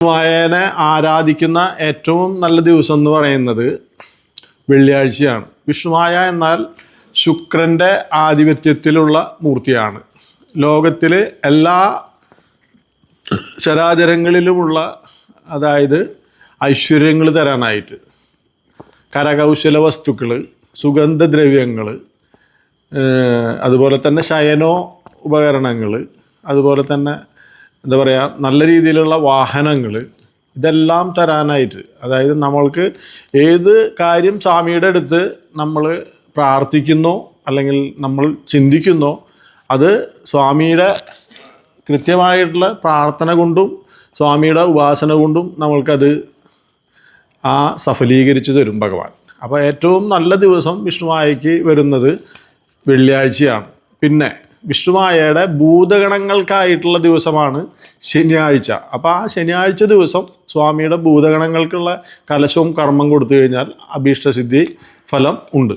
വിഷ്ണുവായനെ ആരാധിക്കുന്ന ഏറ്റവും നല്ല ദിവസം എന്ന് പറയുന്നത് വെള്ളിയാഴ്ചയാണ്. വിഷ്ണുവായ എന്നാൽ ശുക്രൻ്റെ ആധിപത്യത്തിലുള്ള മൂർത്തിയാണ്. ലോകത്തിൽ എല്ലാ ചരാചരങ്ങളിലുമുള്ള അതായത് ഐശ്വര്യങ്ങൾ തരാനായിട്ട് കരകൗശല വസ്തുക്കൾ, സുഗന്ധദ്രവ്യങ്ങൾ, അതുപോലെ തന്നെ ശയനോ ഉപകരണങ്ങൾ, അതുപോലെ തന്നെ എന്താ പറയുക നല്ല രീതിയിലുള്ള വാഹനങ്ങൾ, ഇതെല്ലാം തരാനായിട്ട്, അതായത് നമ്മൾക്ക് ഏത് കാര്യം സ്വാമിയുടെ അടുത്ത് നമ്മൾ പ്രാർത്ഥിക്കുന്നോ അല്ലെങ്കിൽ നമ്മൾ ചിന്തിക്കുന്നോ അത് സ്വാമിയുടെ കൃത്യമായിട്ടുള്ള പ്രാർത്ഥന കൊണ്ടും സ്വാമിയുടെ ഉപാസന കൊണ്ടും നമ്മൾക്കത് സഫലീകരിച്ചു തരും ഭഗവാൻ. അപ്പോൾ ഏറ്റവും നല്ല ദിവസം വിഷ്ണുവായയ്ക്ക് വരുന്നത് വെള്ളിയാഴ്ചയാണ്. പിന്നെ വിഷ്ണുവായയുടെ ഭൂതഗണങ്ങൾക്കായിട്ടുള്ള ദിവസമാണ് ശനിയാഴ്ച. അപ്പോൾ ആ ശനിയാഴ്ച ദിവസം സ്വാമിയുടെ ഭൂതഗണങ്ങൾക്കുള്ള കലശവും കർമ്മം കൊടുത്തു കഴിഞ്ഞാൽ അഭീഷ്ടസിദ്ധി ഫലം ഉണ്ട്.